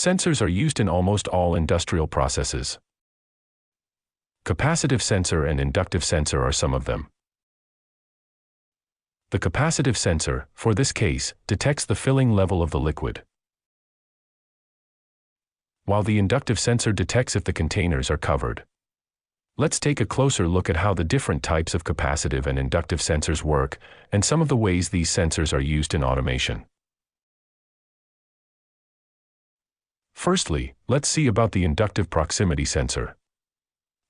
Sensors are used in almost all industrial processes. Capacitive sensor and inductive sensor are some of them. The capacitive sensor, for this case, detects the filling level of the liquid, while the inductive sensor detects if the containers are covered. Let's take a closer look at how the different types of capacitive and inductive sensors work, and some of the ways these sensors are used in automation. Firstly, let's see about the inductive proximity sensor.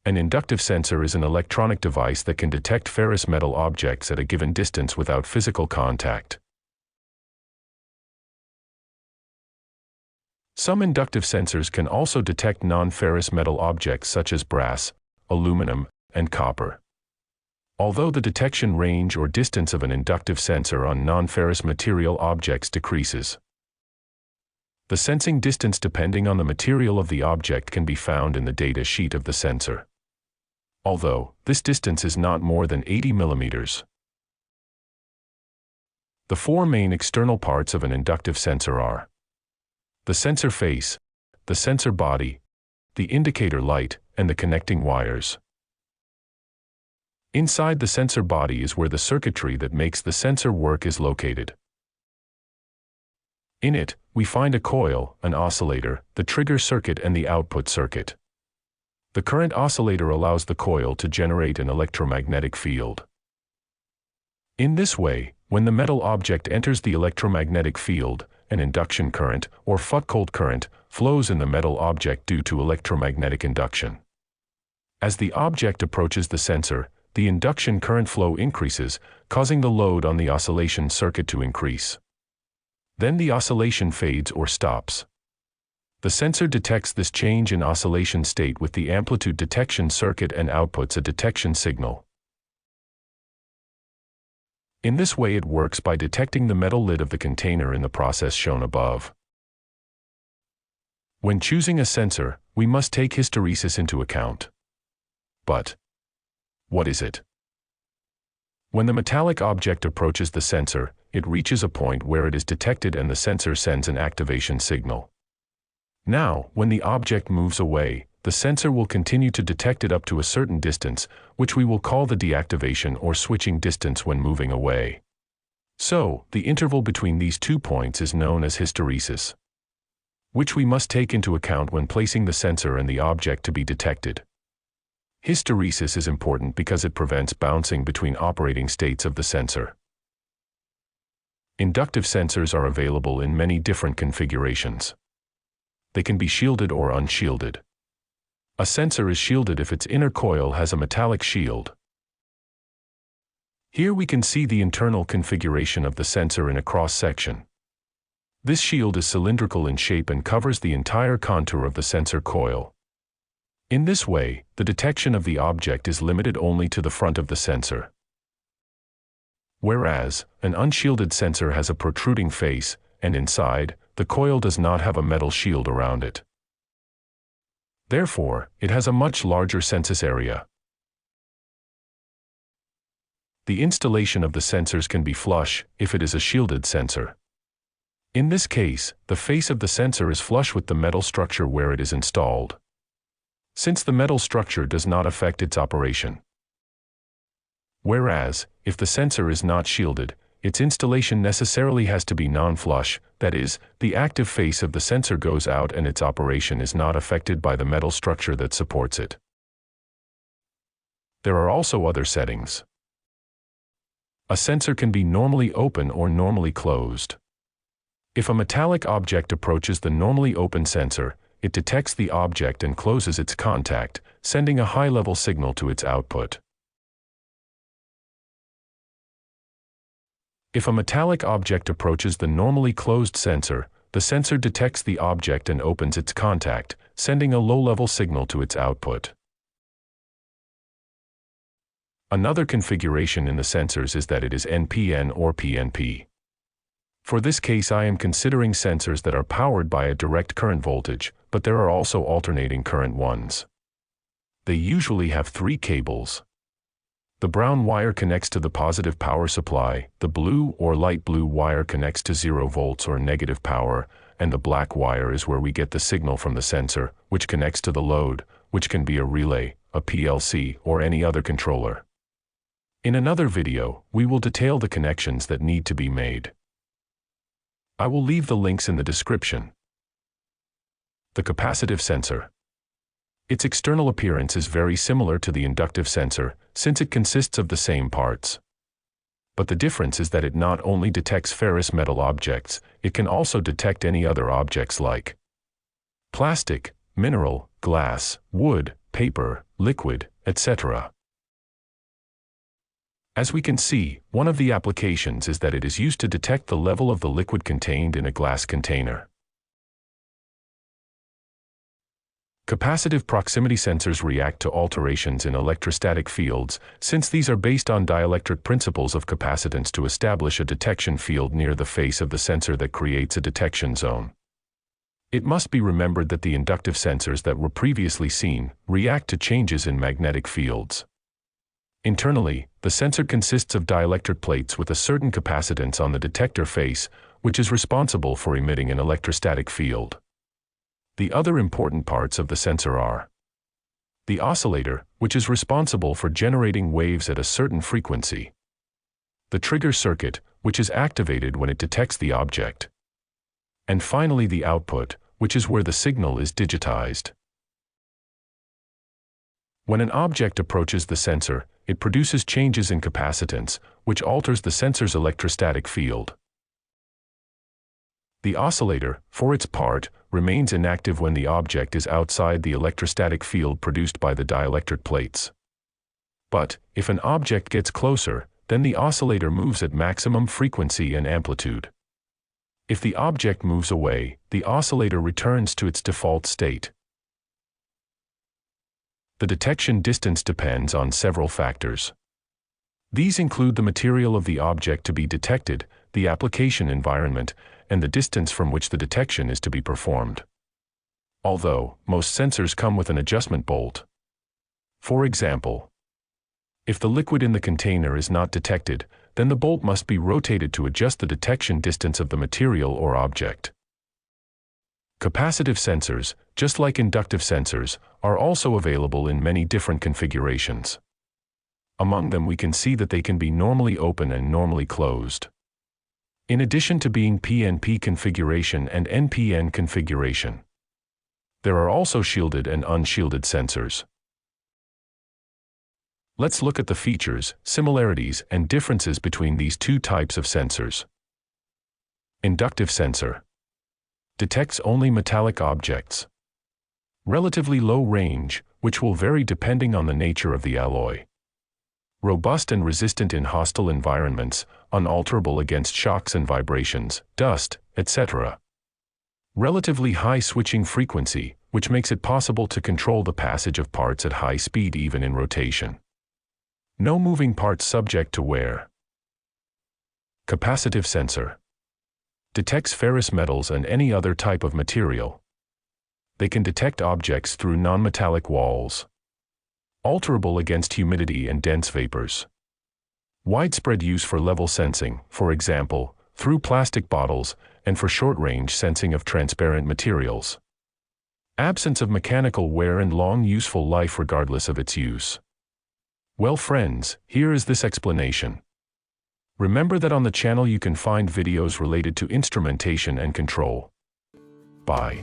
An inductive sensor is an electronic device that can detect ferrous metal objects at a given distance without physical contact. Some inductive sensors can also detect non-ferrous metal objects such as brass, aluminum, and copper. Although the detection range or distance of an inductive sensor on non-ferrous material objects decreases, the sensing distance depending on the material of the object can be found in the data sheet of the sensor, although this distance is not more than 80 millimeters. The four main external parts of an inductive sensor are the sensor face, the sensor body, the indicator light, and the connecting wires. Inside the sensor body is where the circuitry that makes the sensor work is located. In it, we find a coil, an oscillator, the trigger circuit, and the output circuit. The current oscillator allows the coil to generate an electromagnetic field. In this way, when the metal object enters the electromagnetic field, an induction current, or Foucault current, flows in the metal object due to electromagnetic induction. As the object approaches the sensor, the induction current flow increases, causing the load on the oscillation circuit to increase. Then the oscillation fades or stops. The sensor detects this change in oscillation state with the amplitude detection circuit and outputs a detection signal. In this way it works by detecting the metal lid of the container in the process shown above. When choosing a sensor, we must take hysteresis into account. But what is it? When the metallic object approaches the sensor, it reaches a point where it is detected and the sensor sends an activation signal. Now, when the object moves away, the sensor will continue to detect it up to a certain distance, which we will call the deactivation or switching distance when moving away. So, the interval between these 2 points is known as hysteresis, which we must take into account when placing the sensor and the object to be detected. Hysteresis is important because it prevents bouncing between operating states of the sensor. Inductive sensors are available in many different configurations. They can be shielded or unshielded. A sensor is shielded if its inner coil has a metallic shield. Here we can see the internal configuration of the sensor in a cross-section. This shield is cylindrical in shape and covers the entire contour of the sensor coil. In this way, the detection of the object is limited only to the front of the sensor. Whereas, an unshielded sensor has a protruding face, and inside, the coil does not have a metal shield around it. Therefore, it has a much larger census area. The installation of the sensors can be flush, if it is a shielded sensor. In this case, the face of the sensor is flush with the metal structure where it is installed, since the metal structure does not affect its operation. Whereas, if the sensor is not shielded, its installation necessarily has to be non-flush, that is, the active face of the sensor goes out and its operation is not affected by the metal structure that supports it. There are also other settings. A sensor can be normally open or normally closed. If a metallic object approaches the normally open sensor, it detects the object and closes its contact, sending a high-level signal to its output. If a metallic object approaches the normally closed sensor, the sensor detects the object and opens its contact, sending a low-level signal to its output. Another configuration in the sensors is that it is NPN or PNP. For this case I am considering sensors that are powered by a direct current voltage, but there are also alternating current ones. They usually have 3 cables. The brown wire connects to the positive power supply, the blue or light blue wire connects to 0 volts or negative power, and the black wire is where we get the signal from the sensor, which connects to the load, which can be a relay, a PLC, or any other controller. In another video, we will detail the connections that need to be made. I will leave the links in the description. The capacitive sensor. Its external appearance is very similar to the inductive sensor, since it consists of the same parts. But the difference is that it not only detects ferrous metal objects, it can also detect any other objects like plastic, mineral, glass, wood, paper, liquid, etc. As we can see, one of the applications is that it is used to detect the level of the liquid contained in a glass container. Capacitive proximity sensors react to alterations in electrostatic fields, since these are based on dielectric principles of capacitance to establish a detection field near the face of the sensor that creates a detection zone. It must be remembered that the inductive sensors that were previously seen react to changes in magnetic fields. Internally, the sensor consists of dielectric plates with a certain capacitance on the detector face, which is responsible for emitting an electrostatic field. The other important parts of the sensor are the oscillator, which is responsible for generating waves at a certain frequency, the trigger circuit, which is activated when it detects the object, and finally the output, which is where the signal is digitized. When an object approaches the sensor, it produces changes in capacitance, which alters the sensor's electrostatic field. The oscillator, for its part, remains inactive when the object is outside the electrostatic field produced by the dielectric plates. But, if an object gets closer, then the oscillator moves at maximum frequency and amplitude. If the object moves away, the oscillator returns to its default state. The detection distance depends on several factors. These include the material of the object to be detected, the application environment, and the distance from which the detection is to be performed. Although, most sensors come with an adjustment bolt. For example, if the liquid in the container is not detected, then the bolt must be rotated to adjust the detection distance of the material or object. Capacitive sensors, just like inductive sensors, are also available in many different configurations. Among them we can see that they can be normally open and normally closed. In addition to being PNP configuration and NPN configuration, there are also shielded and unshielded sensors. Let's look at the features, similarities, and differences between these two types of sensors. Inductive sensor detects only metallic objects. Relatively low range, which will vary depending on the nature of the alloy. Robust and resistant in hostile environments, unalterable against shocks and vibrations, dust, etc. Relatively high switching frequency, which makes it possible to control the passage of parts at high speed even in rotation. No moving parts subject to wear. Capacitive sensor detects ferrous metals and any other type of material. They can detect objects through non-metallic walls. Alterable against humidity and dense vapors. Widespread use for level sensing, for example, through plastic bottles, and for short-range sensing of transparent materials. Absence of mechanical wear and long useful life regardless of its use. Well friends, here is this explanation. Remember that on the channel you can find videos related to instrumentation and control. Bye.